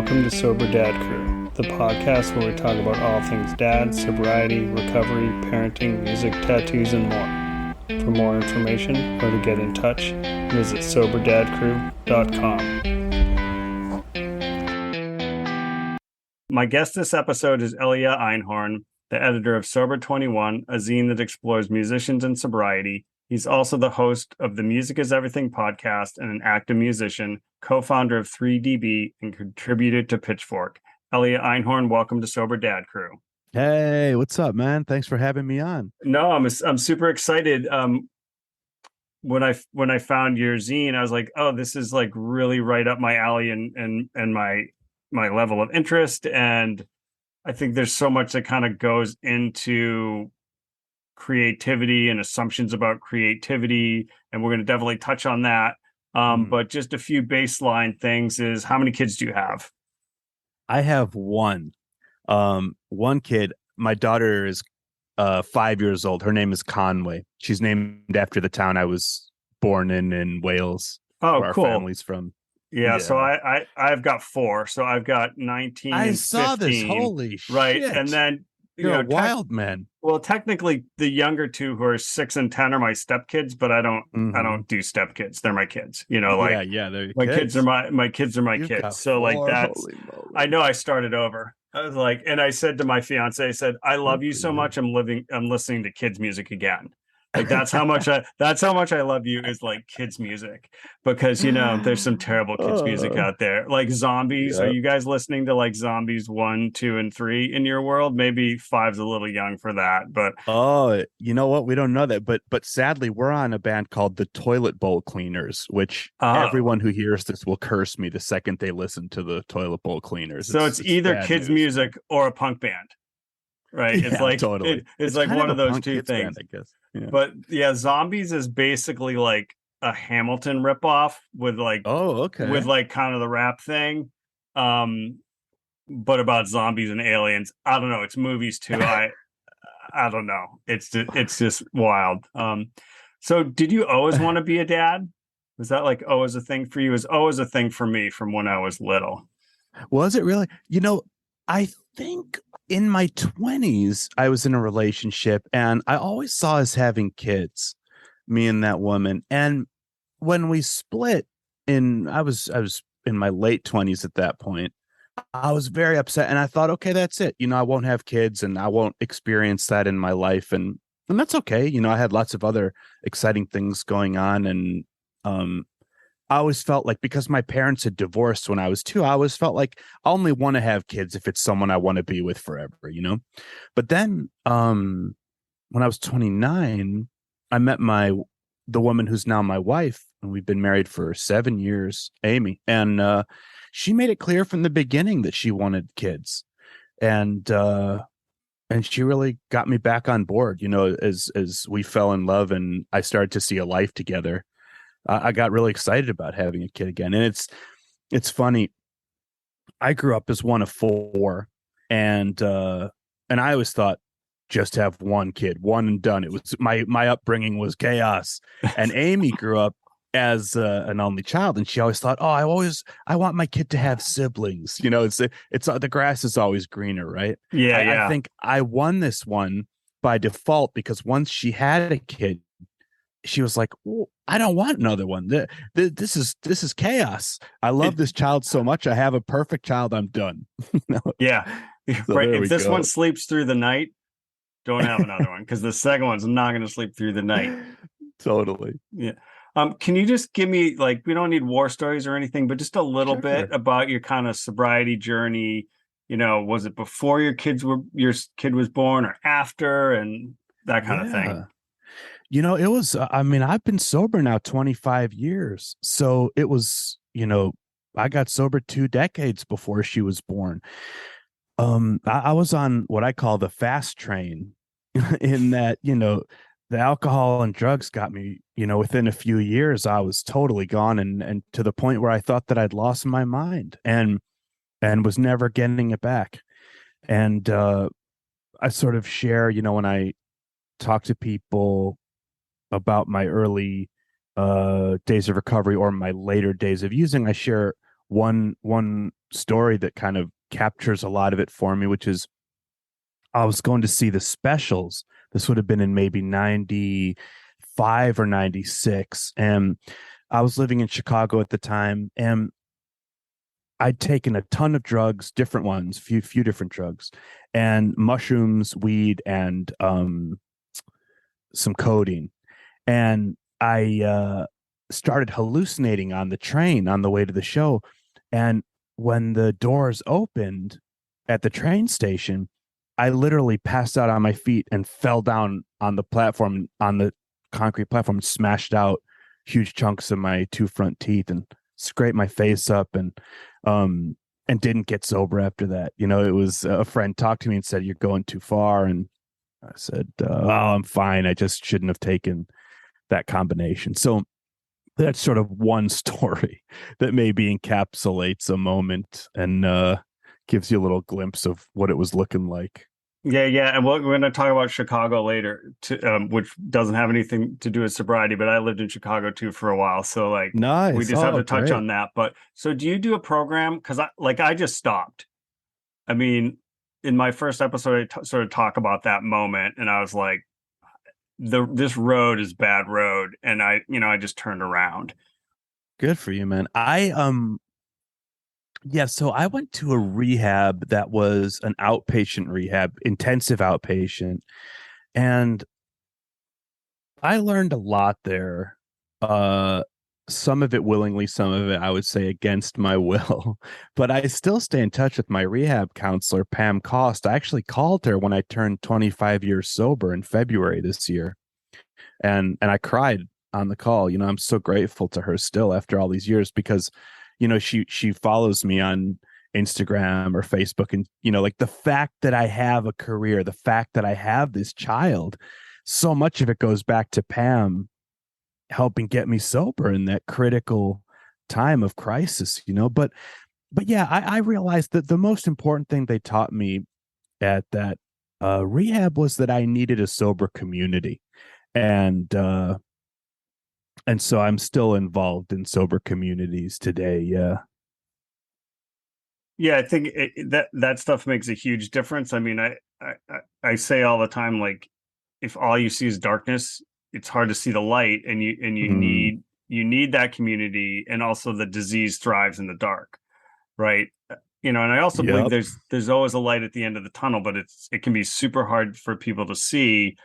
welcome to Sober Dad Crew, the podcast where we talk about all things dad, sobriety, recovery, parenting, music, tattoos, and more. For more information or to get in touch, visit soberdadcrew.com. My guest this episode is Elia Einhorn, the editor of Sober 21, a zine that explores musicians and sobriety. He's also the host of the Music is Everything podcast and an active musician, co-founder of 3DB, and contributed to Pitchfork. Elia Einhorn, welcome to Sober Dad Crew. Hey, what's up, man? Thanks for having me on. No, I'm super excited. When I found your zine, I was like, oh, this is like really right up my alley and my level of interest. And I think there's so much that kind of goes into creativity and assumptions about creativity, and we're going to definitely touch on that. But just a few baseline things is, how many kids do you have? I have one kid. My daughter is 5 years old. Her name is Conway. She's named after the town I was born in Wales. Oh, where cool. Our family's from. Yeah, so I've got four. So I've got 19 and 15. I saw this. Holy right. Shit. And then you're a wild man. Well, technically, the younger two, who are 6 and 10, are my stepkids, but I don't do stepkids. They're my kids. You know, like they're my kids are my kids. You've kids. got So four. like that's. I know I started over. I was like, and I said to my fiance, I said, I love you so much. I'm listening to kids music again. Like that's how much I love you, is like kids music, because there's some terrible kids music out there, like Zombies. Yep. Are you guys listening to like Zombies 1, 2, and 3 in your world? Maybe 5's a little young for that, but you know what? We don't know that, but sadly, we're on a band called the Toilet Bowl Cleaners, which everyone who hears this will curse me the second they listen to the Toilet Bowl Cleaners. So it's either kids music or a punk band. Right. Yeah, it's like totally. It's like one of those two things. Band, I guess. Yeah. But yeah, Zombies is basically like a Hamilton ripoff with like with like kind of the rap thing. But about zombies and aliens. I don't know. It's movies too. I don't know. It's just wild. So did you always want to be a dad? Was that like always a thing for you? It was always a thing for me from when I was little. Was it really? I think in my 20s, I was in a relationship and I always saw us having kids, me and that woman. And when we split I was in my late 20s at that point, I was very upset. And I thought, okay, that's it. I won't have kids and I won't experience that in my life. And that's okay. I had lots of other exciting things going on. And I always felt like, because my parents had divorced when I was 2, I always felt like I only want to have kids if it's someone I want to be with forever, But then when I was 29, I met the woman who's now my wife, and we've been married for 7 years, Amy. And she made it clear from the beginning that she wanted kids. And she really got me back on board, as we fell in love and I started to see a life together. I got really excited about having a kid again. And it's funny. I grew up as one of 4, and I always thought, just have one kid, one and done. It was my upbringing was chaos. And Amy grew up as an only child, and she always thought, I want my kid to have siblings. It's the grass is always greener, right? Yeah. I think I won this one by default, because once she had a kid, she was like, I don't want another one. This is chaos. I love this child so much. I have a perfect child. I'm done. Yeah. So right. If this one sleeps through the night, don't have another one, because the second one's not going to sleep through the night. Totally. Yeah. Can you just give me, like, we don't need war stories or anything, but just a little bit about your kind of sobriety journey? Was it before your kid was born, or after, and that kind of thing? It was, I've been sober now 25 years. So it was, I got sober 2 decades before she was born. I was on what I call the fast train, in that, the alcohol and drugs got me, within a few years, I was totally gone, and to the point where I thought that I'd lost my mind and was never getting it back. And I sort of share, when I talk to people about my early days of recovery or my later days of using, I share one story that kind of captures a lot of it for me, which is I was going to see the specials. This would have been in maybe 95 or 96. And I was living in Chicago at the time. And I'd taken a ton of drugs, different ones, few different drugs, and mushrooms, weed, and some codeine. And I started hallucinating on the train on the way to the show. And when the doors opened at the train station, I literally passed out on my feet and fell down on the platform, on the concrete platform, and smashed out huge chunks of my two front teeth and scraped my face up um and didn't get sober after that. You know, it was a friend talked to me and said, "You're going too far." And I said, "Oh, I'm fine. I just shouldn't have taken that combination." So that's sort of one story that maybe encapsulates a moment and gives you a little glimpse of what it was looking like. Yeah, yeah, and we're going to talk about Chicago later, which doesn't have anything to do with sobriety. But I lived in Chicago too for a while, so like we Nice. just have Oh, to touch great. on that. But so, do you do a program? Because I just stopped. I mean, in my first episode, sort of talk about that moment, and I was like, this road is bad road, and I just turned around. Good for you, man. Yeah, so I went to a rehab that was an outpatient rehab, intensive outpatient, and I learned a lot there. Uh some of it willingly, some of it I would say against my will. But I still stay in touch with my rehab counselor, Pam Cost. I actually called her when I turned 25 years sober in February this year. And I cried on the call. You know, I'm so grateful to her still after all these years because, you know, she follows me on Instagram or Facebook, and you know, like the fact that I have a career, the fact that I have this child, so much of it goes back to Pam helping get me sober in that critical time of crisis, you know. But yeah, I realized that the most important thing they taught me at that rehab was that I needed a sober community. And and so I'm still involved in sober communities today. Yeah. Yeah, I think that stuff makes a huge difference. I mean, I say all the time, like, if all you see is darkness, it's hard to see the light, and you Mm, need that community, and also the disease thrives in the dark, right? And I also believe yep. there's always a light at the end of the tunnel, but it can be super hard for people to see.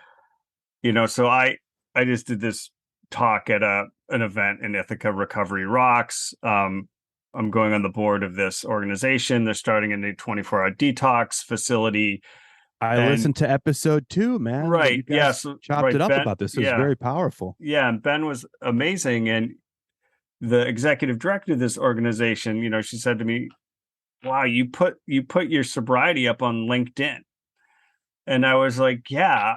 So I just did this talk at an event in Ithaca, Recovery Rocks. I'm going on the board of this organization. They're starting a new 24-hour detox facility. I And listened to episode 2, man. What right, you yeah, guys so chopped it right, up Ben, about this is yeah, very powerful. yeah, and Ben was amazing. And the executive director of this organization, she said to me, "Wow, you put your sobriety up on LinkedIn." And I was like, "Yeah."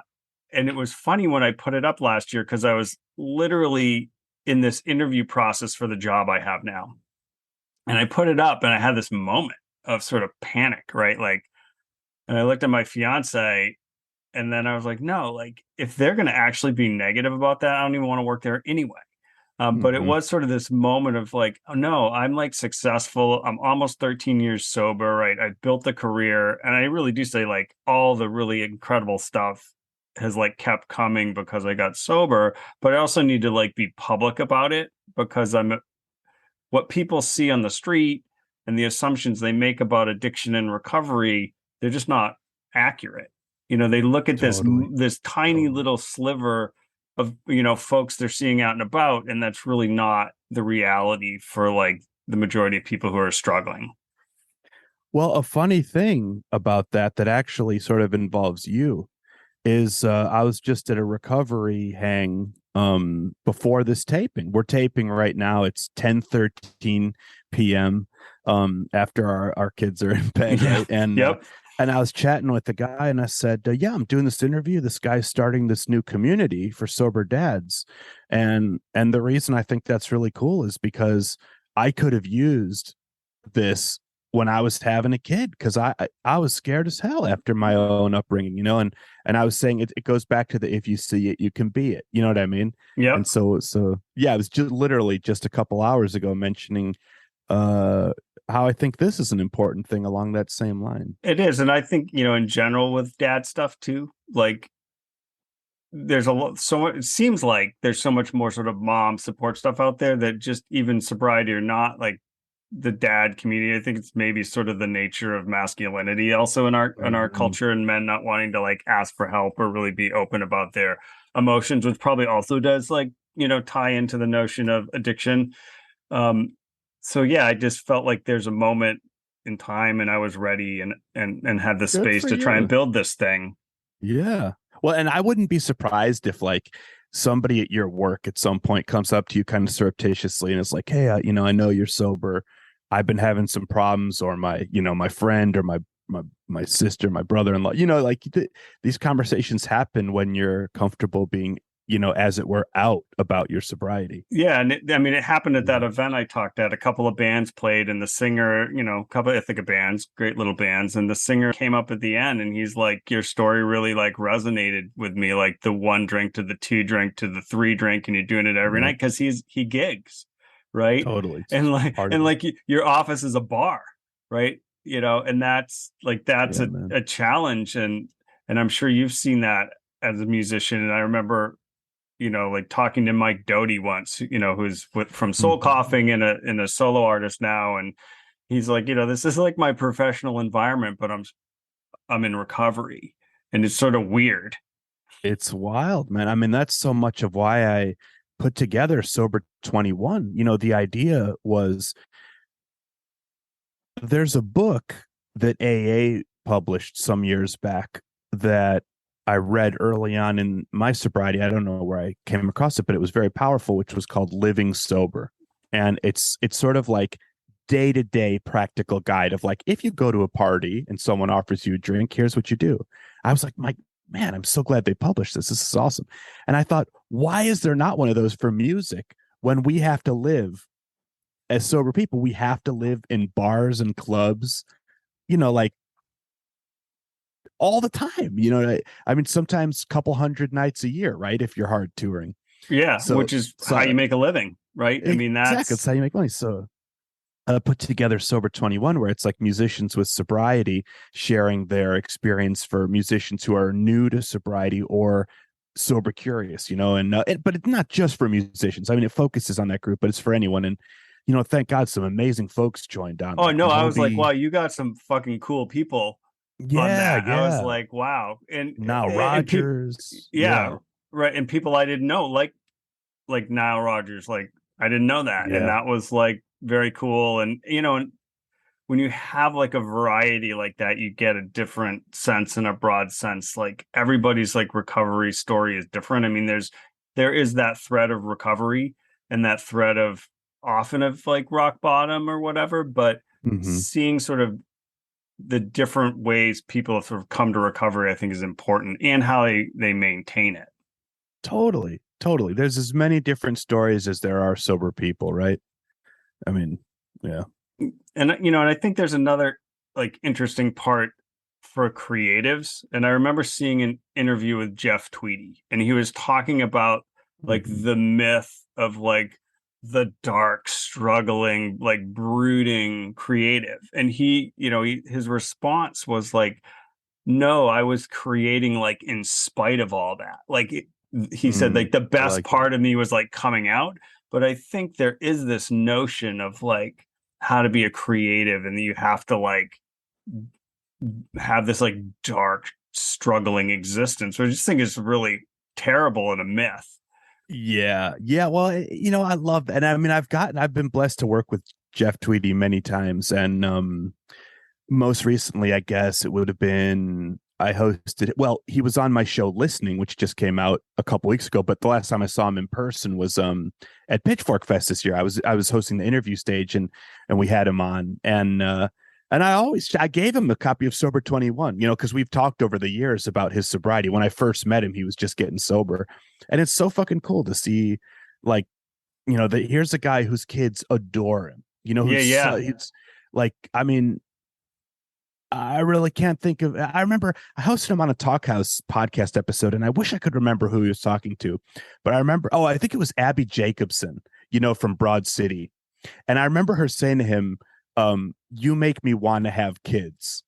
And it was funny when I put it up last year because I was literally in this interview process for the job I have now. And I put it up and I had this moment of sort of panic, right? Like, and I looked at my fiance and then I was like, no, like if they're going to actually be negative about that, I don't even want to work there anyway. But it Hmm. was sort of this moment of like, oh no, I'm like successful. I'm almost 13 years sober, right? I built the career. And I really do say like all the really incredible stuff has like kept coming because I got sober. But I also need to like be public about it because what people see on the street and the assumptions they make about addiction and recovery, they're just not accurate. They look at Totally. this tiny Totally. little sliver of folks they're seeing out and about, and that's really not the reality for like the majority of people who are struggling. Well, a funny thing about that actually sort of involves you is I was just at a recovery hang before this taping. We're taping right now. It's 10:13 p.m. After our kids are in bed, Yeah. right? Yep. And I was chatting with the guy and I said, "Yeah, I'm doing this interview. This guy's starting this new community for sober dads." And the reason I think that's really cool is because I could have used this when I was having a kid because I was scared as hell after my own upbringing, you know, and I was saying it goes back to the if you see it, you can be it. You know what I mean? Yep. And so yeah, it was just literally just a couple hours ago mentioning uh how I think this is an important thing along that same line. It is, and I think, in general with dad stuff too, like there's a lot so much, it seems like there's so much more sort of mom support stuff out there that just even sobriety or not, like the dad community. I think it's maybe sort of the nature of masculinity also in our Mhm. culture, and men not wanting to like ask for help or really be open about their emotions, which probably also does like, tie into the notion of addiction. Um, so yeah, I just felt like there's a moment in time and I was ready and had the Good space for to try and you. build this thing. Yeah. Well, and I wouldn't be surprised if like somebody at your work at some point comes up to you kind of surreptitiously and is like, "Hey, I know you're sober. I've been having some problems," or my friend or my sister, my brother-in-law. Like these conversations happen when you're comfortable being, as it were, out about your sobriety. Yeah, and I mean, it happened at that Yeah. event I talked at. A couple of bands played, and the singer, a couple of Ithaca bands, great little bands, and the singer came up at the end, and he's like, "Your story really like resonated with me, like the one drink to the two drink to the three drink, and you're doing it every Yep. night because he gigs, right? Totally. And It's part of it. like your office is a bar, right? And that's Yeah, man. a challenge, and I'm sure you've seen that as a musician. And I remember like talking to Mike Doty once, from Soul Mhm. Coughing and a solo artist now, and he's like, this is like my professional environment, but I'm in recovery, and it's sort of weird. It's wild, man. I mean, that's so much of why I put together Sober 21. The idea was there's a book that AA published some years back that I read early on in my sobriety. I don't know where I came across it, but it was very powerful, which was called Living Sober. And it's sort of like day-to-day practical guide of like, if you go to a party and someone offers you a drink, here's what you do. I was like, my man, I'm so glad they published this. This is awesome. And I thought, why is there not one of those for music when we have to live as sober people? We have to live in bars and clubs, like all the time. I mean, sometimes a couple hundred nights a year, right? If you're hard touring. Yeah, So, which is how so you make a living, right? I mean, exactly, that's how you make money. So, put together Sober 21, where it's like musicians with sobriety sharing their experience for musicians who are new to sobriety or sober curious, but it's not just for musicians. I mean, it focuses on that group, but it's for anyone. And, thank God some amazing folks joined on. oh Like no, I was like, wow, Moby. you got some fucking cool people on Yeah, that. I was yeah. like, wow, Now and people, Rogers. yeah, Yeah, right, and people I didn't know, like Nile Rodgers, like I didn't know that, and yeah. that was like very cool. And and when you have like a variety like that, you get a different sense and a broad sense. Like everybody's like recovery story is different. I mean, there is that thread of recovery and that thread of often of like rock bottom or whatever, but Hmm. seeing sort of the different ways people have sort of come to recovery, I think is important, and how they maintain it. Totally, totally. There's as many different stories as there are sober people, right? I mean, yeah. And I think there's another like interesting part for creatives. And I remember seeing an interview with Jeff Tweedy, and he was talking about like Hmm. the myth of like the dark, struggling, like brooding creative. And his response was like, no, I was creating like in spite of all that. He said Mm, like the I best like that. part of me was like coming out, but I think there is this notion of like how to be a creative, and you have to like have this like dark struggling existence, which I just think is really terrible and a myth. Yeah, yeah. Well, I love that, and I mean, I've been blessed to work with Jeff Tweedy many times, and most recently, I guess it would have been I hosted. Well, he was on my show Listening, which just came out a couple weeks ago. But the last time I saw him in person was at Pitchfork Fest this year. I was hosting the interview stage, and we had him on, and I gave him a copy of Sober 21, because we've talked over the years about his sobriety. When I first met him, he was just getting sober, and it's so fucking cool to see, like, that here's a guy whose kids adore him. Yeah, yeah. He's like, I mean, I really can't think of. I remember I hosted him on a Talkhouse podcast episode, and I wish I could remember who he was talking to, but I remember. Oh, I think it was Abby Jacobson, from Broad City, And I remember her saying to him, you make me want to have kids.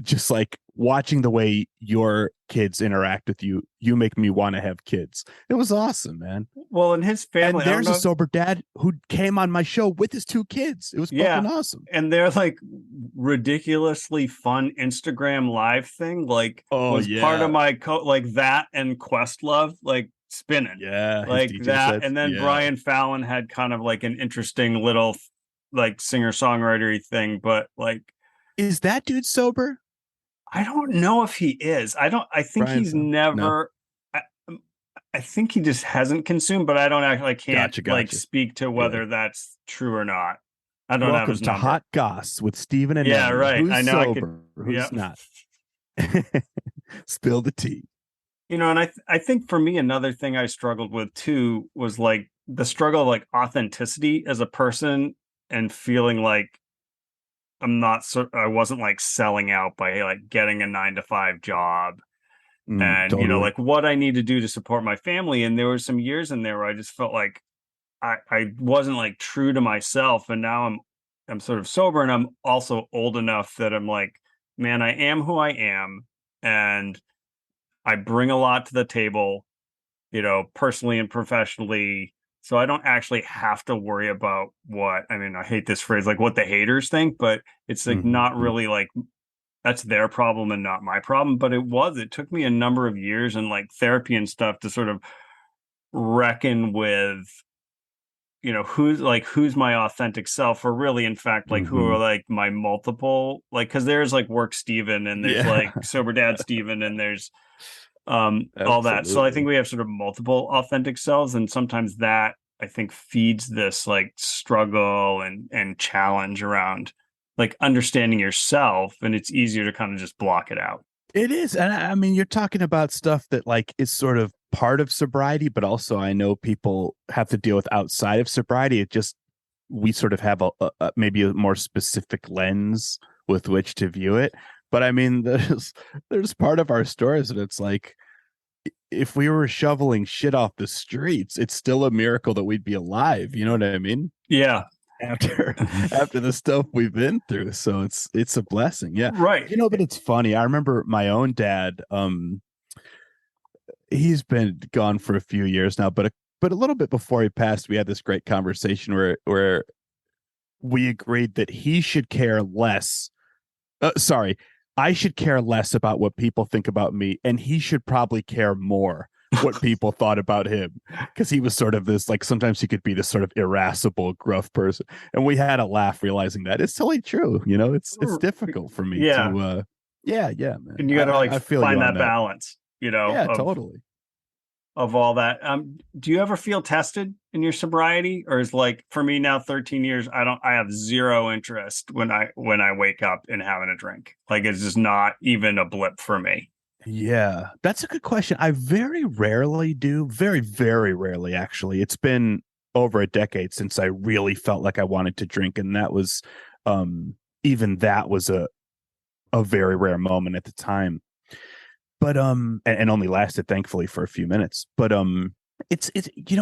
Just like watching the way your kids interact with you, you make me want to have kids. It was awesome, man. Well, in his And family, I don't there's a know. sober dad who came on my show with his 2 kids. It was Yeah. fucking awesome. And their like ridiculously fun Instagram live thing, like Oh was part of yeah. my like that and Questlove, like spinning Yeah, his like DJ that. sets. And then Yeah. Brian Fallon had kind of like an interesting little like singer-songwriter thing, but like Is that dude sober? I don't know if he is. I think Brian he's Fallon? No. never I, I think he just hasn't consumed, but I don't actually I can't like Gotcha. speak to Yeah. whether that's true or not. I don't have Welcome his to number. Hot Goss with Stephen and Yeah, Ellie. right. Who's I know I could. sober? Yeah. Who's not? Spill the tea. And I think for me another thing I struggled with too was like the struggle of like authenticity as a person and feeling like I wasn't like selling out by like getting a 9 to 5 job and Totally. like what I need to do to support my family. And there were some years in there where I just felt like I wasn't like true to myself. And now I'm sort of sober and I'm also old enough that I'm like, man, I am who I am and I bring a lot to the table, personally and professionally. So I don't actually have to worry about what, I mean, I hate this phrase, like what the haters think, but it's like not Mm-hmm. really like that's their problem and not my problem. But it took me a number of years and like therapy and stuff to sort of reckon with who's my authentic self or really in fact like who Mm-hmm. are like my multiple like because there's like work Steven and there's Yeah, like sober dad Steven and there's all that. So I think absolutely. we have sort of multiple authentic selves and sometimes that I think feeds this like struggle and challenge around like understanding yourself and it's easier to kind of just block it out. It is. And I mean, you're talking about stuff that like is sort of part of sobriety, but also I know people have to deal with outside of sobriety. It just, we sort of have maybe a more specific lens with which to view it. But I mean, there's part of our stories that it's like, if we were shoveling shit off the streets, it's still a miracle that we'd be alive. You know what I mean? Yeah. After after the stuff we've been through. So it's a blessing. Yeah. Right. But it's funny. I remember my own dad, he's been gone for a few years now, but a little bit before he passed, we had this great conversation where we agreed that he should care less. Sorry, I should care less about what people think about me, and he should probably care more what people thought about him, because he was sort of this, like, sometimes he could be this sort of irascible, gruff person, and we had a laugh realizing that it's totally true. It's difficult for me Yeah. to, yeah, man. And you got to like I feel you find on that that. balance, Yeah, totally. of all that. Do you ever feel tested in your sobriety, or is like for me now, 13 years, I have zero interest when I wake up and having a drink. Like it's just not even a blip for me. Yeah, that's a good question. I very rarely do. Very, very rarely, actually. It's been over a decade since I really felt like I wanted to drink, and that was, even that was a very rare moment at the time. But and only lasted thankfully for a few minutes. But it's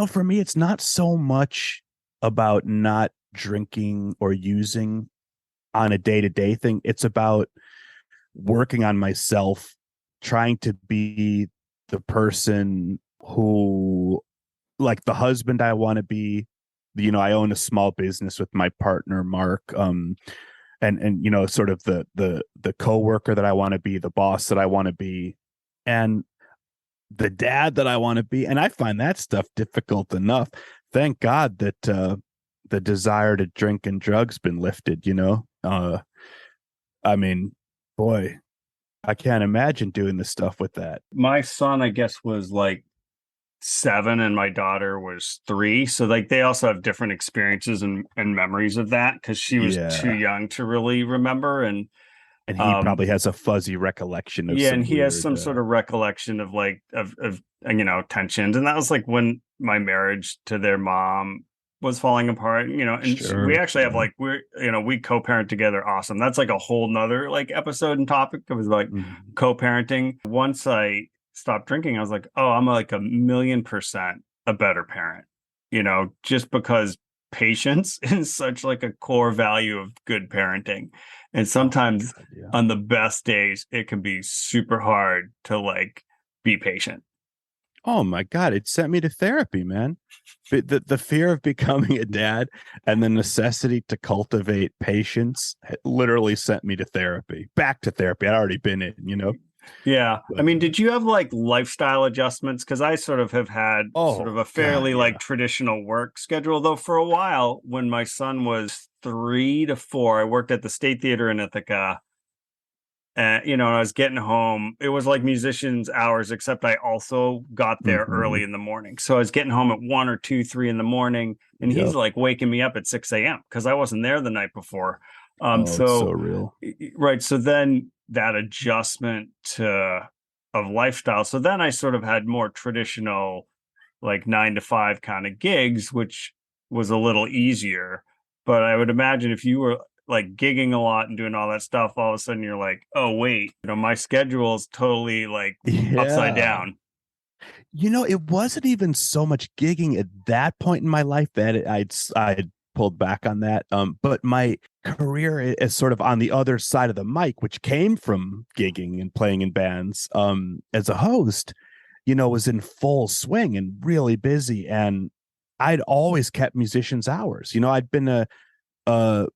for me, it's not so much about not drinking or using on a day-to-day thing. It's about working on myself, trying to be the person who, like, the husband I want to be. I own a small business with my partner Mark, and sort of the coworker that I want to be, the boss that I want to be, and the dad that I want to be. And I find that stuff difficult enough. Thank God that the desire to drink and drugs been lifted. I mean, boy, I can't imagine doing this stuff with that. My son, I guess, was like 7 and my daughter was 3. So like they also have different experiences and memories of that because she was too Yeah. young to really remember. And he Um probably has a fuzzy recollection of yeah, and some he has weird some sort of recollection of like of tensions. And that was like when my marriage to their mom was falling apart, we sure. actually have like we co-parent together. Awesome. That's like a whole nother like episode and topic. It was like Mhm. co-parenting. Once I stopped drinking, I was like, oh, I'm like a million% a better parent, just because patience is such like a core value of good parenting. And Oh my sometimes God, yeah. on the best days, it can be super hard to like be patient. Oh my God, it sent me to therapy, man. The fear of becoming a dad and the necessity to cultivate patience literally sent me to therapy. Back to therapy. I'd already been in, Yeah. I But mean, did you have like lifestyle adjustments? Because I sort of have had sort of oh a God, fairly like yeah. traditional work schedule, though for a while when my son was 3 to 4, I worked at the State Theater in Ithaca. And I was getting home. It was like musicians' hours, except I also got there Hmm. early in the morning. So I was getting home at 1 or 2, 3 in the morning, and he's Yep. like waking me up at 6 a.m. because I wasn't there the night before. Oh, it's so So real. right. So then that adjustment to of lifestyle. So then I sort of had more traditional like 9 to 5 kind of gigs, which was a little easier. But I would imagine if you were like gigging a lot and doing all that stuff, all of a sudden you're like, oh, wait, my schedule is totally like upside Yeah. down. It wasn't even so much gigging at that point in my life that I'd pulled back on that. But my career is sort of on the other side of the mic, which came from gigging and playing in bands. As a host, was in full swing and really busy, and I'd always kept musicians' hours. I'd been a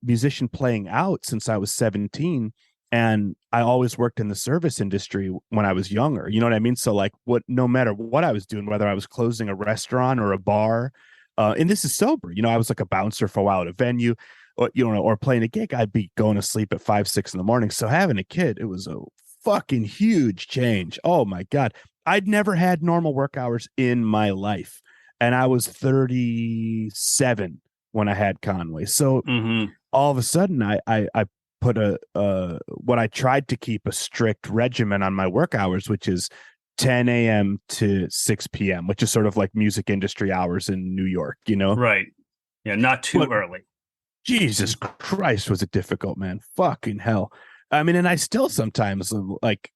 musician playing out since I was 17, and I always worked in the service industry when I was younger. You know what I mean? So like no matter what I was doing, whether I was closing a restaurant or a bar, and this is sober, I was like a bouncer for a while at a venue, or playing a gig, I'd be going to sleep at 5, 6 in the morning. So having a kid, it was a fucking huge change. Oh my God. I'd never had normal work hours in my life. And I was 37 when I had Conway. So Hmm. all of a sudden I put a what I tried to keep a strict regimen on my work hours, which is 10 a.m. to 6 p.m., which is sort of like music industry hours in New York. Right. Yeah. Not too But early. Jesus Christ, was it difficult, man. Fucking hell. I mean, and I still sometimes like,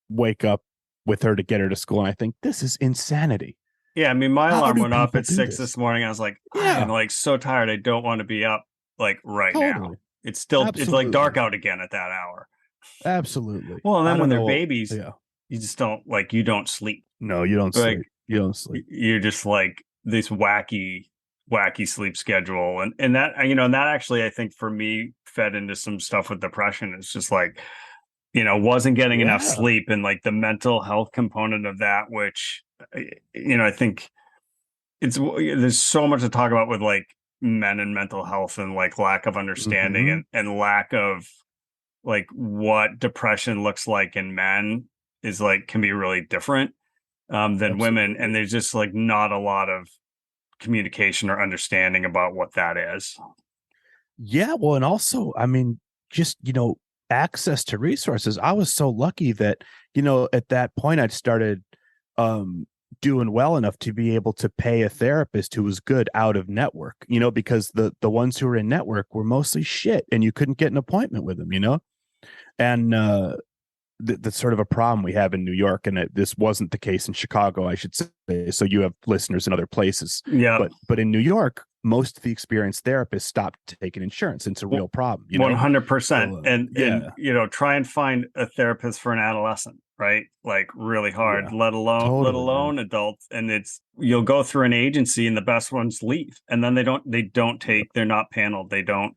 wake up with her to get her to school and I think this is insanity. Yeah. I mean, my How alarm do went off people at do 6 this? this morning. I was like, I am Yeah, like so tired. I don't want to be up like right now. totally. It's like dark Absolutely. out again at that hour. Absolutely. Well, and I then when don't they're know. babies, Yeah. you just don't like, you don't sleep. No, you don't Like sleep. You don't sleep. you're just like this wacky sleep schedule. And that, and that actually, I think for me fed into some stuff with depression. It's just like, wasn't getting enough Yeah. sleep and like the mental health component of that, which, I think there's so much to talk about with like men and mental health and like lack of understanding Hmm. and lack of like what depression looks like in men is like can be really different than women. And Absolutely. there's just like not a lot of communication or understanding about what that is. Yeah. Well, and also, I mean, just, access to resources. I was so lucky that, at that point I'd started um doing well enough to be able to pay a therapist who was good out of network, because the ones who were in network were mostly shit and you couldn't get an appointment with them. And that's sort of a problem we have in New York, and this wasn't the case in Chicago, I should say. So you have listeners in other places, Yeah, but in New York, most of the experienced therapists stopped taking insurance. It's a real problem. 100%. So And yeah, try and find a therapist for an adolescent, right? Like really hard, yeah, let totally, man. alone adults. And it's you'll go through an agency and the best ones leave. And then Yep. they're not paneled. They don't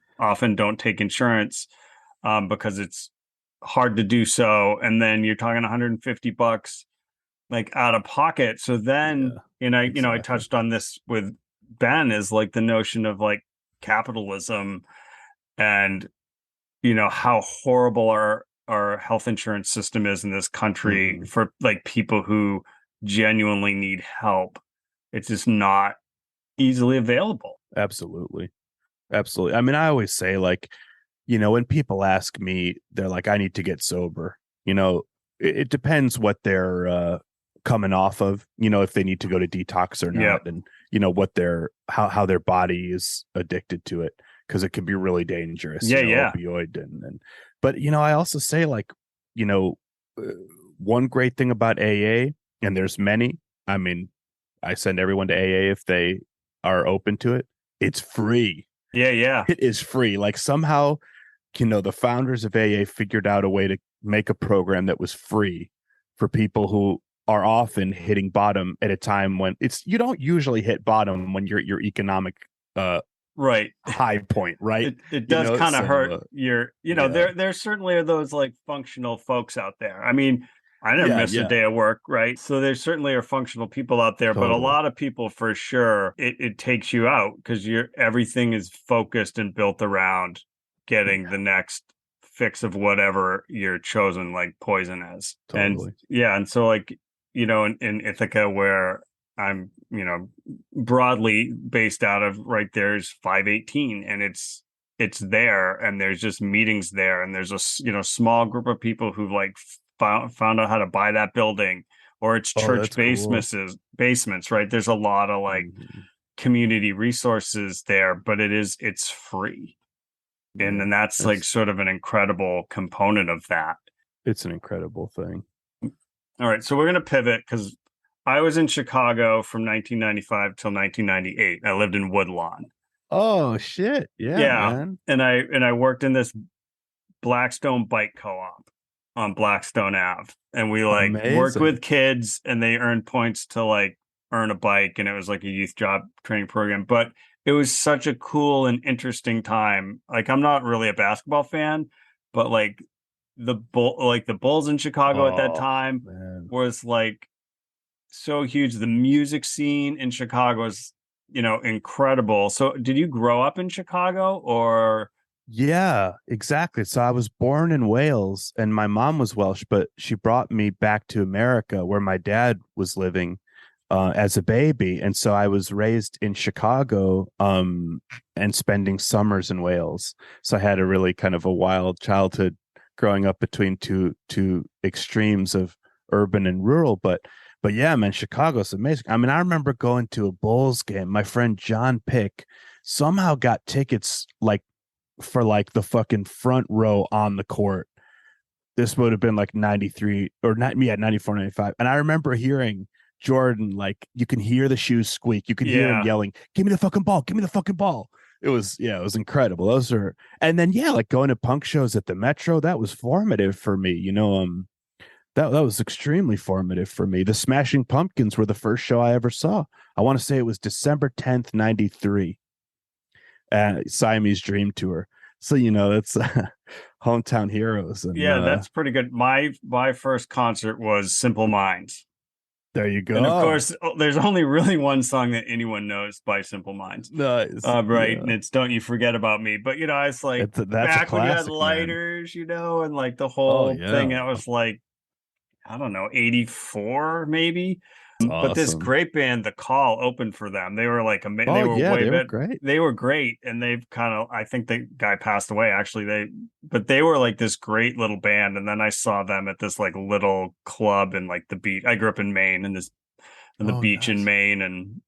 take insurance because it's hard to do so. And then you're talking $150 like out of pocket. So then, Yeah, I exactly. touched on this with Ben is like the notion of like capitalism and how horrible our health insurance system is in this country Hmm. for like people who genuinely need help. It's just not easily available. Absolutely, absolutely. I mean, I always say, like, when people ask me, they're like, I need to get sober. It depends what they're coming off of, if they need to go to detox or Yeah. not, and what their how their body is addicted to it, because it can be really dangerous, Yeah, yeah. opioid and but I also say, like, you know, uh, one great thing about AA, and there's many. I mean, I send everyone to AA if they are open to it. it's free. Yeah, yeah. It is free. Like somehow, the founders of AA figured out a way to make a program that was free for people who are often hitting bottom at a time when you don't usually hit bottom when you're at your economic Right. high point, right? It does kind of hurt Yeah, there certainly are those like functional folks out there. I mean, I never yeah, miss a yeah, day of work, right? So there certainly are functional people out there, but a totally. lot of people for sure it takes you out because everything is focused and built around getting Yeah, the next fix of whatever your chosen like poison is. And totally. yeah, and so like, in Ithaca where I'm, broadly based out of right there's 518 and it's there and there's just meetings there and there's a small group of people who've like found out how to buy that building or it's Oh, church that's cool. basements, right? There's a lot of like Mhm. community resources there, but it's free. And Yeah, then that's like it's sort of an incredible component of that. it's an incredible thing. All right, so we're going to pivot because I was in Chicago from 1995 till 1998. I lived in Woodlawn. Oh shit. Yeah, Yeah, man. and I worked in this Blackstone bike co-op on Blackstone Ave, and we like worked Amazing. with kids, and they earned points to like earn a bike, and it was like a youth job training program. But it was such a cool and interesting time. Like I'm not really a basketball fan, but like the Bulls in Chicago at that Oh time man. was like so huge. The music scene in Chicago is, incredible. So did you grow up in Chicago or Yeah, exactly. So I was born in Wales and my mom was Welsh, but she brought me back to America where my dad was living as a baby. And so I was raised in Chicago and spending summers in Wales. So I had a really kind of a wild childhood growing up between two extremes of urban and rural. But yeah, man, Chicago's amazing. I mean, I remember going to a Bulls game. My friend John Pick somehow got tickets like for like the fucking front row on the court. This would have been like 93 or not, yeah, 94, 95. And I remember hearing Jordan, like, you can hear the shoes squeak. You can hear him yeah. yelling, give me the fucking ball, give me the fucking ball. It was incredible. And then, yeah, like going to punk shows at the Metro, that was formative for me. That was extremely formative for me. The Smashing Pumpkins were the first show I ever saw. I want to say it was December 10th, 93. Siamese Dream Tour. So that's hometown heroes, and Yeah, that's pretty good. My first concert was Simple Minds. there you And of go. course, there's only really one song that anyone knows by Simple Minds. Nice, Right. And yeah. it's Don't You Forget About Me. But it's like That's a back when you had classic, man. lighters, and like the Oh whole thing, yeah, that was like, I don't know, 84 maybe. it's But this awesome. great band, The Call, opened for them. They were like they Oh were yeah, way they were better. great. They were great, and they've kind of. I think the guy passed away actually. But they were like this great little band, and then I saw them at this like little club in like the beach. I grew up in Maine, and this and the Oh beach in nice. Maine, and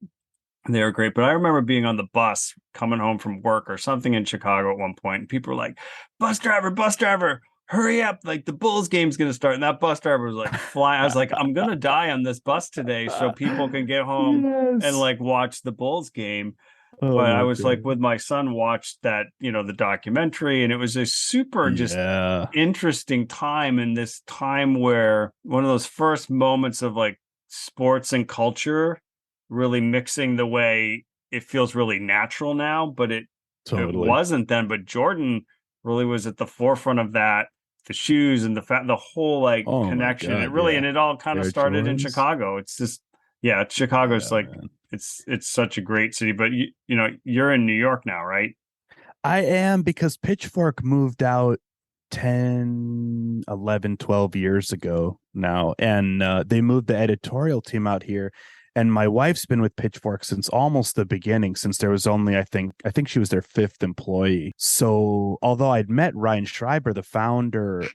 they were great. But I remember being on the bus coming home from work or something in Chicago at one point, and people were like, bus driver, hurry up. Like the Bulls game's going to start. And that bus driver was like flying. I was like, I'm going to die on this bus today so people can get home and Yes. like watch the Bulls game. Oh But I my was like god. with my son, watched that, the documentary, and it was a super just Yeah, interesting time in this time where one of those first moments of like sports and culture really mixing the way it feels really natural now, but it totally. wasn't then. But Jordan really was at the forefront of that, the shoes and the whole like Oh my connection. It god, really yeah. and it all kind of Air started in Jordans. Chicago. It's just yeah, Chicago's Yeah, like man. it's such a great city. But you're in New York now, right? I am because Pitchfork moved out 10, 11, 12 years ago now. And they moved the editorial team out here. And my wife's been with Pitchfork since almost the beginning, since there was only, I think she was their fifth employee. So although I'd met Ryan Schreiber, the founder,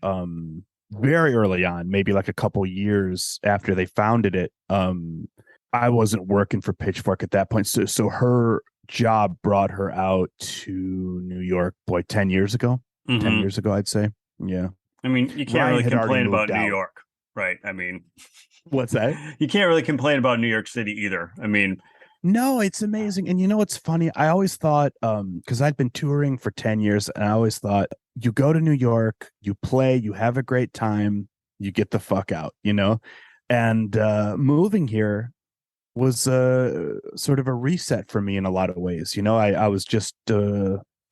very early on, maybe like a couple years after they founded it, I wasn't working for Pitchfork at that point. So her job brought her out to New York, boy, 10 years ago. 10 Mm-hmm. years ago, I'd say. Yeah. I mean, you can't Ryan really had already complain about moved New out. York, right? I mean, What's that? you can't really complain about New York City either. I mean, No, it's amazing. And you know what's funny? I always thought, because I'd been touring for 10 years, and I always thought you go to New York, you play, you have a great time, you get the fuck out, you know? And moving here was sort of a reset for me in a lot of ways. You know, I was just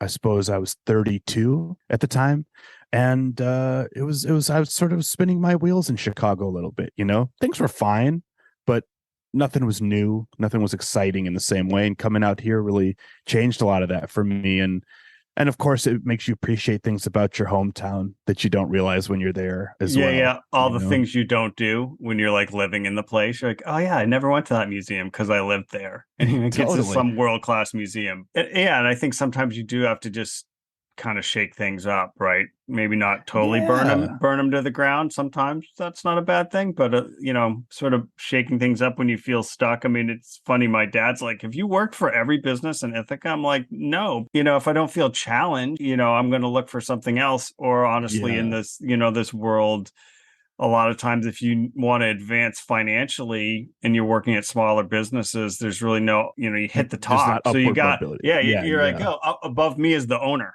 I suppose I was 32 at the time. And it was I was sort of spinning my wheels in Chicago a little bit, you know. Things were fine, but nothing was new, nothing was exciting in the same way. And coming out here really changed a lot of that for me. And of course it makes you appreciate things about your hometown that you don't realize when you're there as Yeah, well, yeah. All you the know. things you don't do when you're like living in the place. You're like, oh yeah, I never went to that museum because I lived there. And you get to Totally. some world-class museum. Yeah, and I think sometimes you do have to just kind of shake things up, right? Maybe not totally Yeah. burn them to the ground. Sometimes that's not a bad thing, but sort of shaking things up when you feel stuck. I mean, it's funny. My dad's like, "Have you worked for every business in Ithaca?" I'm like, "No. If I don't feel challenged, I'm going to look for something else." Or honestly, in Yeah. this world, a lot of times if you want to advance financially and you're working at smaller businesses, there's really no, you hit the There's not top, so you upward got, mobility. yeah, Yeah, you're like, yeah, oh, above me is the owner.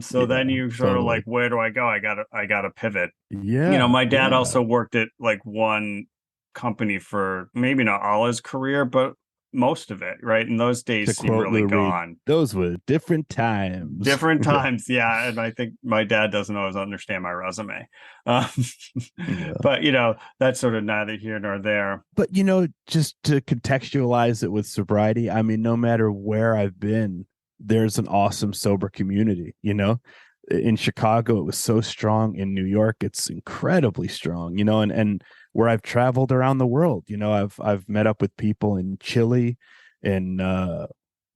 So then yeah, you sort of like, totally. where do I go? I gotta pivot. Yeah, My dad yeah. also worked at like one company for maybe not all his career, but most of it, right? And those days To seem quote really Lou Reed, gone. those were different times. Different times, yeah. And I think my dad doesn't always understand my resume. Um, Yeah. but that's sort of neither here nor there. But just to contextualize it with sobriety, I mean, no matter where I've been, there's an awesome sober community, you know. In Chicago, it was so strong. In New York, it's incredibly strong, you know, and where I've traveled around the world, I've met up with people in Chile, in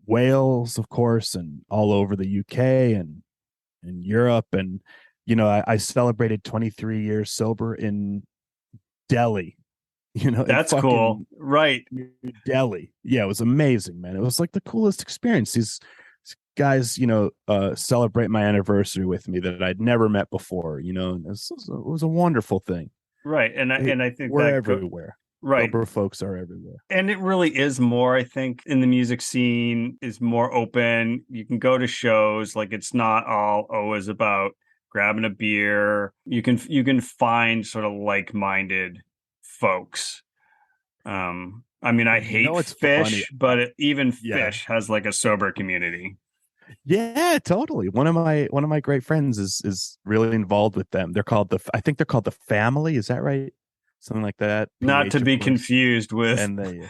Wales, of course, and all over the UK and in Europe. And, I celebrated 23 years sober in Delhi, in That's cool, fucking right? New Delhi. Yeah, it was amazing, man. It was like the coolest experience. These guys, celebrate my anniversary with me that I'd never met before, and it was a wonderful thing. Right, and I think We're that everywhere. right. Sober folks are everywhere. And it really is more, I think, in the music scene is more open. You can go to shows, like it's not all always about grabbing a beer. You can find sort of like-minded folks. I mean, I And hate it's funny. fish, but even Yeah. fish has like a sober community. Yeah, totally. One of my great friends is really involved with them. I think they're called the Family. Is that right? Something like that. Not to PH, of be course. confused with And they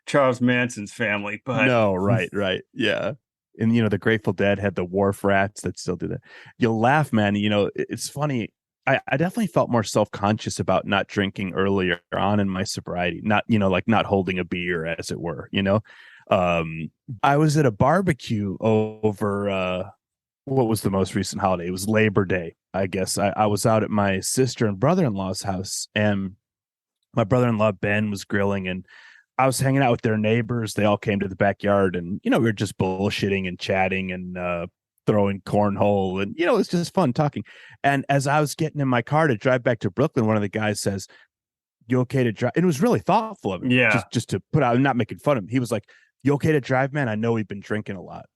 Charles Manson's family, but No, right, right. Yeah. And the Grateful Dead had the wharf rats that still do that. You'll laugh, man. It's funny. I definitely felt more self-conscious about not drinking earlier on in my sobriety, not, like not holding a beer, as it were, Um, I was at a barbecue over what was the most recent holiday? It was Labor Day, I guess. I was out at my sister and brother-in-law's house, and my brother-in-law Ben was grilling, and I was hanging out with their neighbors. They all came to the backyard, and we were just bullshitting and chatting and throwing cornhole, and it was just fun talking. And as I was getting in my car to drive back to Brooklyn, one of the guys says, "You okay to drive?" And it was really thoughtful of him, yeah, just to put out. I'm not making fun of him. He was like, "You okay to drive, man? I know we've been drinking a lot."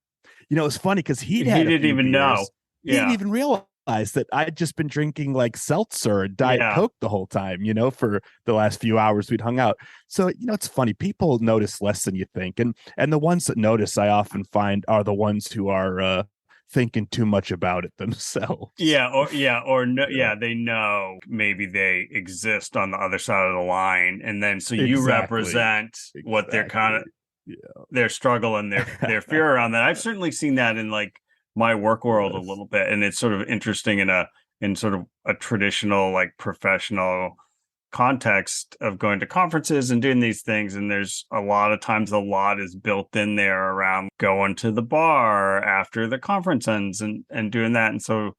It's funny because he'd he had a didn't few even know. beers. He didn't Yeah, even realize that I'd just been drinking like seltzer and Diet yeah, Coke the whole time, for the last few hours we'd hung out. So, it's funny. People notice less than you think. And the ones that notice, I often find, are the ones who are thinking too much about it themselves. or no, Yeah, yeah, they know maybe they exist on the other side of the line, and then so you exactly. represent what they're kind of Exactly. Yeah. their struggle and their fear around that. I've certainly seen that in like my work world a Yes. little bit, and it's sort of interesting in sort of a traditional like professional context of going to conferences and doing these things. And there's a lot of times a lot is built in there around going to the bar after the conference ends and doing that. And so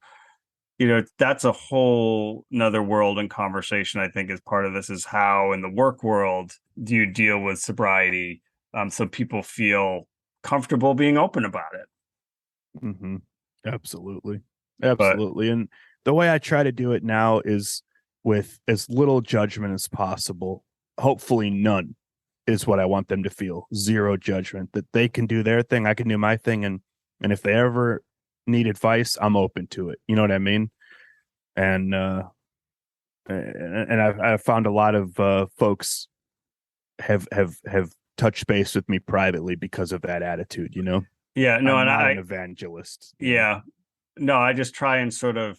that's a whole another world and conversation. I think is part of this is how in the work world do you deal with sobriety, so people feel comfortable being open about it. Hmm. Absolutely. But Absolutely. And the way I try to do it now is with as little judgment as possible, hopefully none. is what I want them to feel. Zero judgment, that they can do their thing, I can do my thing, and if they ever need advice, I'm open to it. You know what I mean? And I've found a lot of folks have touched base with me privately because of that attitude. Yeah, no, I'm and not an evangelist. yeah, no, I just try and sort of,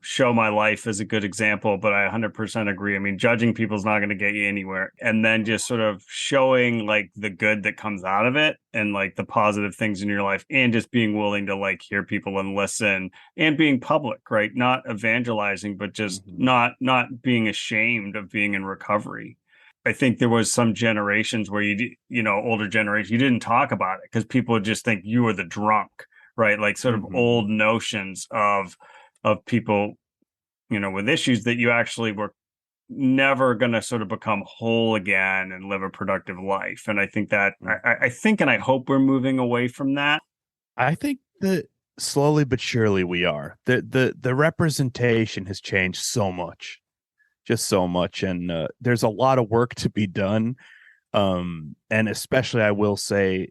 show my life as a good example, but I 100% agree. I mean, judging people's not going to get you anywhere. And then just sort of showing like the good that comes out of it and like the positive things in your life and just being willing to like hear people and listen and being public, right? Not evangelizing, but just Mhm. not being ashamed of being in recovery. I think there was some generations where older generations, you didn't talk about it because people would just think you were the drunk, right? Like sort of Mhm. old notions of people, with issues that you actually were never going to sort of become whole again and live a productive life. And I think that I think and I hope we're moving away from that. I think that slowly but surely we are. The representation has changed so much, just so much, and there's a lot of work to be done. And especially, I will say,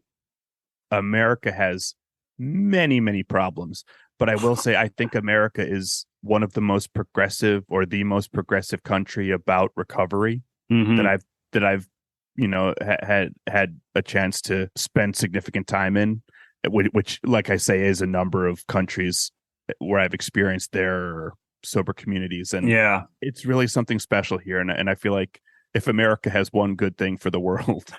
America has many problems, but I will say I think America is one of the most progressive, or the most progressive country about recovery that Hmm. I've had a chance to spend significant time in, which, like I say, is a number of countries where I've experienced their sober communities, and Yeah. it's really something special here. And I feel like if America has one good thing for the world,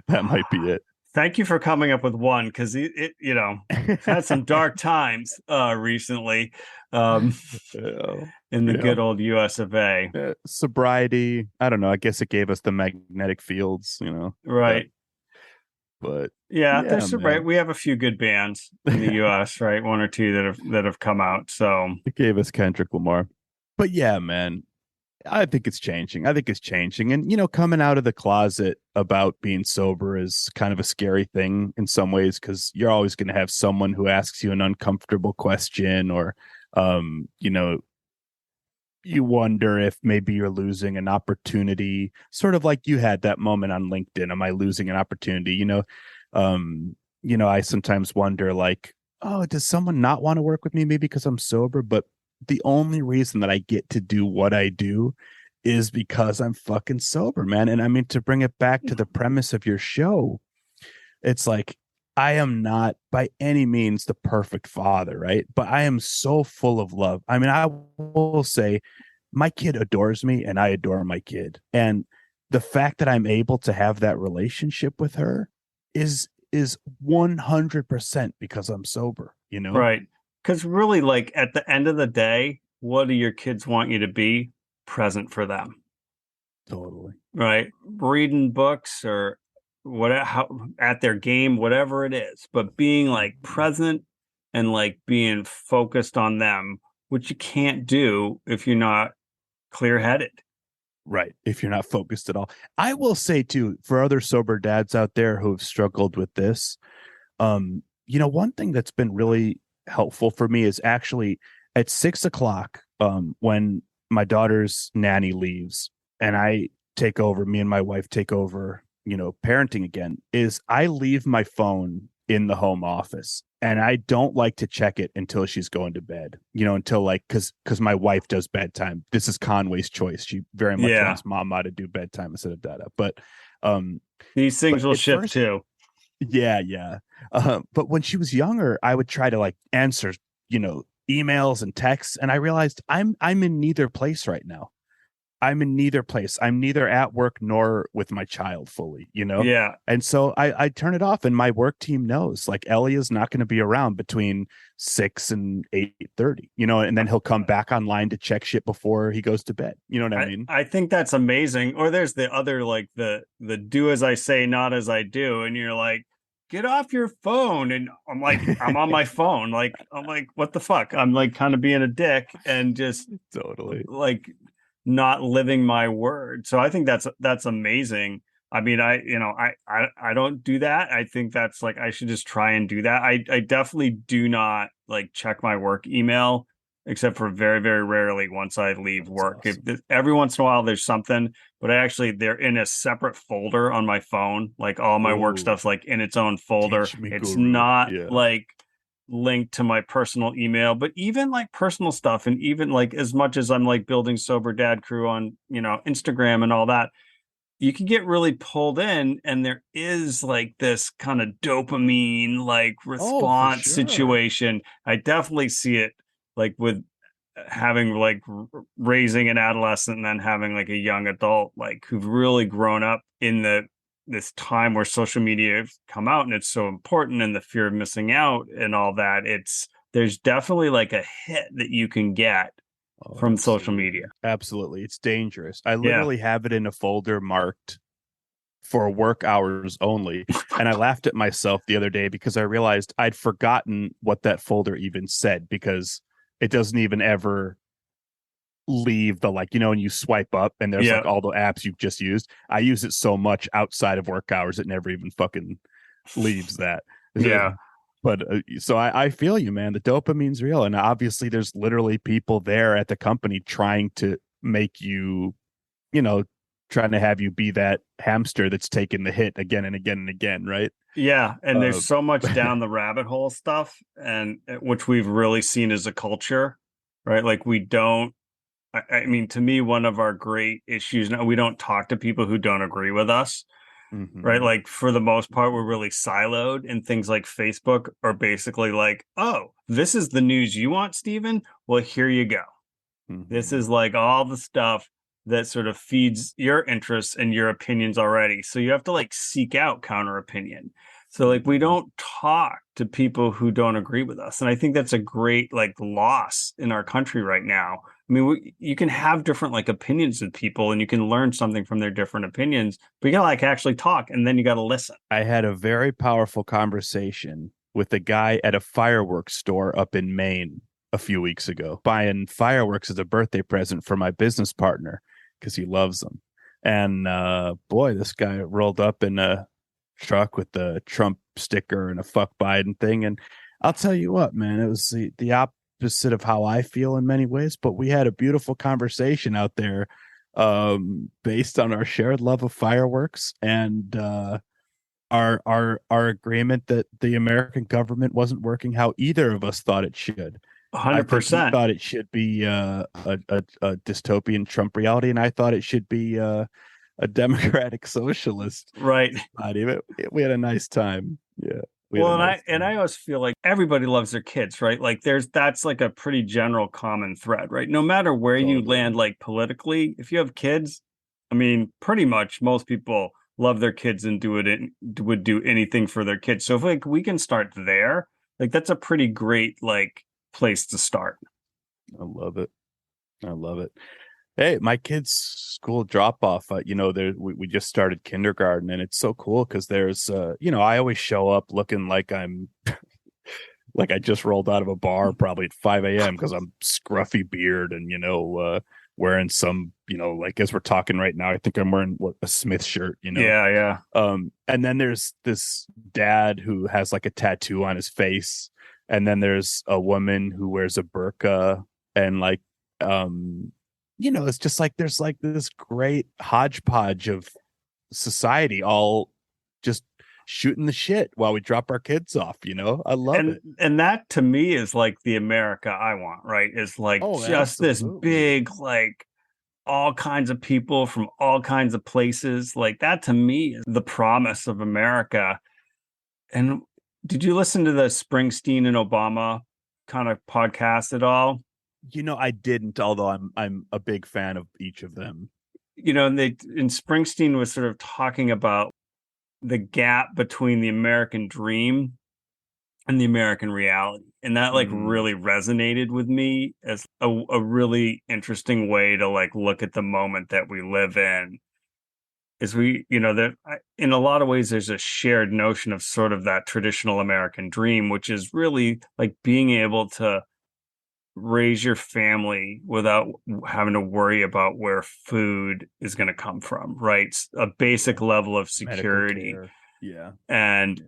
that might be it. Thank you for coming up with one because we've had some dark times recently, um, Yeah. in the Yeah. good old US of A. Sobriety. I don't know. I guess it gave us the magnetic fields, that, Right. but Yeah, yeah, there's some right. man, We have a few good bands in the it US, right? One or two that have come out. So gave us Kendrick Lamar. But yeah, man, I think it's changing. I think it's changing. And, coming out of the closet about being sober is kind of a scary thing in some ways, because you're always going to have someone who asks you an uncomfortable question, or, you wonder if maybe you're losing an opportunity, sort of like you had that moment on LinkedIn. Am I losing an opportunity? I sometimes wonder, like, oh, does someone not want to work with me? Maybe because I'm sober, but the only reason that I get to do what I do is because I'm fucking sober, man. And I mean, to bring it back to the premise of your show, it's like, I am not by any means the perfect father, right? But I am so full of love. I mean, I will say my kid adores me and I adore my kid. And the fact that I'm able to have that relationship with her is 100% because I'm sober. right. Because really, like at the end of the day, what do your kids want you to be? Present for them, Totally. right? Reading books or whatever, at their game, whatever it is, but being like present and like being focused on them, which you can't do if you're not clear headed. Right. If you're not focused at all. I will say too, for other sober dads out there who have struggled with this, one thing that's been really helpful for me is actually at 6 o'clock, when my daughter's nanny leaves and me and my wife take over, parenting again, is I leave my phone in the home office, and I don't like to check it until she's going to bed, until, like, because my wife does bedtime. This is Conway's choice. She very much Yeah. wants mama to do bedtime instead of dada. Um, These but things will at shift first, too. yeah, yeah. But when she was younger, I would try to, like, answer, emails and texts, and I realized I'm in neither place right now. I'm in neither place. I'm neither at work nor with my child fully. Yeah. And so I turn it off, and my work team knows, like, Elia's not going to be around between 6 and 8:30, and then he'll come back online to check shit before he goes to bed. You know what I mean? I think that's amazing. Or there's the other like the do as I say, not as I do, and you're like, get off your phone. And I'm like, I'm on my phone. Like, I'm like, what the fuck? I'm like kind of being a dick and just Totally. like not living my word. So I think that's amazing. I mean, I don't do that. I think that's like I should just try and do that. I definitely do not like check my work email except for very, very rarely once I leave That's work. awesome. Every once in a while there's something, but they're in a separate folder on my phone. Like all my work Oh, stuff's like in its own folder. teach me, It's guru. not Yeah. like linked to my personal email, but even like personal stuff, and even like as much as I'm like building sober dad crew on, Instagram and all that, you can get really pulled in, and there is like this kind of dopamine like Oh, for response sure. situation. I definitely see it like with having like raising an adolescent and then having like a young adult like who've really grown up in the this time where social media have come out and it's so important, and the fear of missing out and all that. There's definitely like a hit that you can get Oh, from social media. absolutely. Absolutely. It's dangerous. I Yeah. literally have it in a folder marked for work hours only. And I laughed at myself the other day because I realized I'd forgotten what that folder even said, because it doesn't even ever leave the, like, when you swipe up and there's Yeah. like all the apps you've just used. I use it so much outside of work hours, it never even fucking leaves that. Yeah. But so I feel you, man. The dopamine's real. And obviously, there's literally people there at the company trying to make you, you know, trying to have you be that hamster that's taking the hit again and again and again, right? Yeah, and there's Uh, so much down the rabbit hole stuff, and which we've really seen as a culture, right? Like we don't. I mean, to me, one of our great issues now, we don't talk to people who don't agree with us, right? mhm, Like for the most part, we're really siloed, and things like Facebook are basically like, oh, this is the news you want, Stephen? Well, here you go. This mhm, is like all the stuff that sort of feeds your interests and your opinions already. So you have to like seek out counter opinion. So like we mhm. don't talk to people who don't agree with us. And I think that's a great like loss in our country right now. I mean, you can have different like opinions with people and you can learn something from their different opinions, but you gotta like actually talk, and then you gotta listen. I had a very powerful conversation with a guy at a fireworks store up in Maine a few weeks ago, buying fireworks as a birthday present for my business partner because he loves them. And boy, this guy rolled up in a truck with the Trump sticker and a fuck Biden thing. And I'll tell you what, man, it was the opposite of how I feel in many ways, but we had a beautiful conversation out there, based on our shared love of fireworks and our agreement that the American government wasn't working how either of us thought it should. I think he 100%. thought it should be a dystopian Trump reality, and I thought it should be a democratic socialist Right. society. But we had a nice time. Yeah, we had a Well, and nice I time. always feel like everybody loves their kids, right? Like that's like a pretty general common thread, right? No matter where you land Totally. like politically, if you have kids, I mean, pretty much most people love their kids and would do anything for their kids. So if like we can start there, like that's a pretty great like place to start. I love it. I love it. Hey, my kids' school drop off, there we just started kindergarten, and it's so cool because there's I always show up looking like I'm like I just rolled out of a bar probably at 5 a.m. because I'm scruffy beard and wearing some, like as we're talking right now, I think I'm wearing a Smith shirt. Yeah, yeah. And then there's this dad who has like a tattoo on his face, and then there's a woman who wears a burqa, and like it's just like there's like this great hodgepodge of society all just shooting the shit while we drop our kids off. I love it. And that to me is like the America I want, right? Is like Oh, just this absolutely. big like all kinds of people from all kinds of places. Like that to me is the promise of America. And did you listen to the Springsteen and Obama kind of podcast at all? I didn't, although I'm a big fan of each of them. And Springsteen was sort of talking about the gap between the American dream and the American reality. And that like Mm, really resonated with me as a really interesting way to like look at the moment that we live in. Is that in a lot of ways there's a shared notion of sort of that traditional American dream, which is really like being able to raise your family without having to worry about where food is going to come from, right? A basic yeah. level of Medical security, care. Yeah. and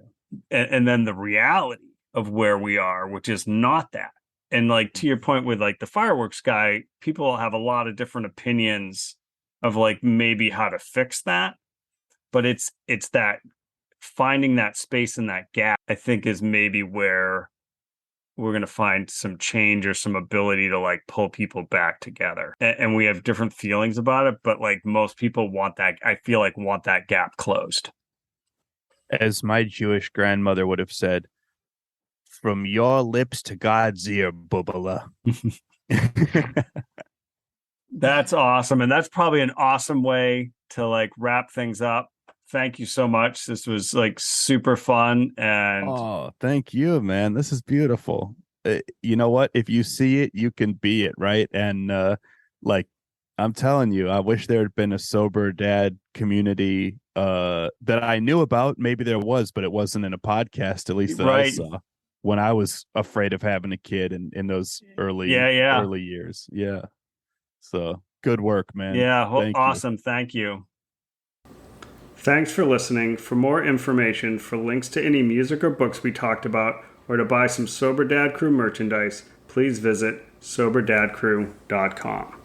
Yeah. and then the reality of where we are, which is not that. and like to your point with like the fireworks guy, people have a lot of different opinions of like maybe how to fix that, but it's that finding that space in that gap, I think, is maybe where we're going to find some change or some ability to like pull people back together. And we have different feelings about it, but like most people want that, I feel like, want that gap closed. As my Jewish grandmother would have said, from your lips to God's ear, Bubala. That's awesome. And that's probably an awesome way to like wrap things up. Thank you so much. This was like super fun. And Oh, thank you, man. This is beautiful. You know what? If you see it, you can be it, right? And like I'm telling you, I wish there had been a sober dad community that I knew about. Maybe there was, but it wasn't in a podcast, at least that I right. saw when I was afraid of having a kid in those Yeah. early years. Yeah. So good work, man. Yeah. Well, Thank you. awesome. Thank you. Thanks for listening. For more information, for links to any music or books we talked about, or to buy some Sober Dad Crew merchandise, please visit soberdadcrew.com.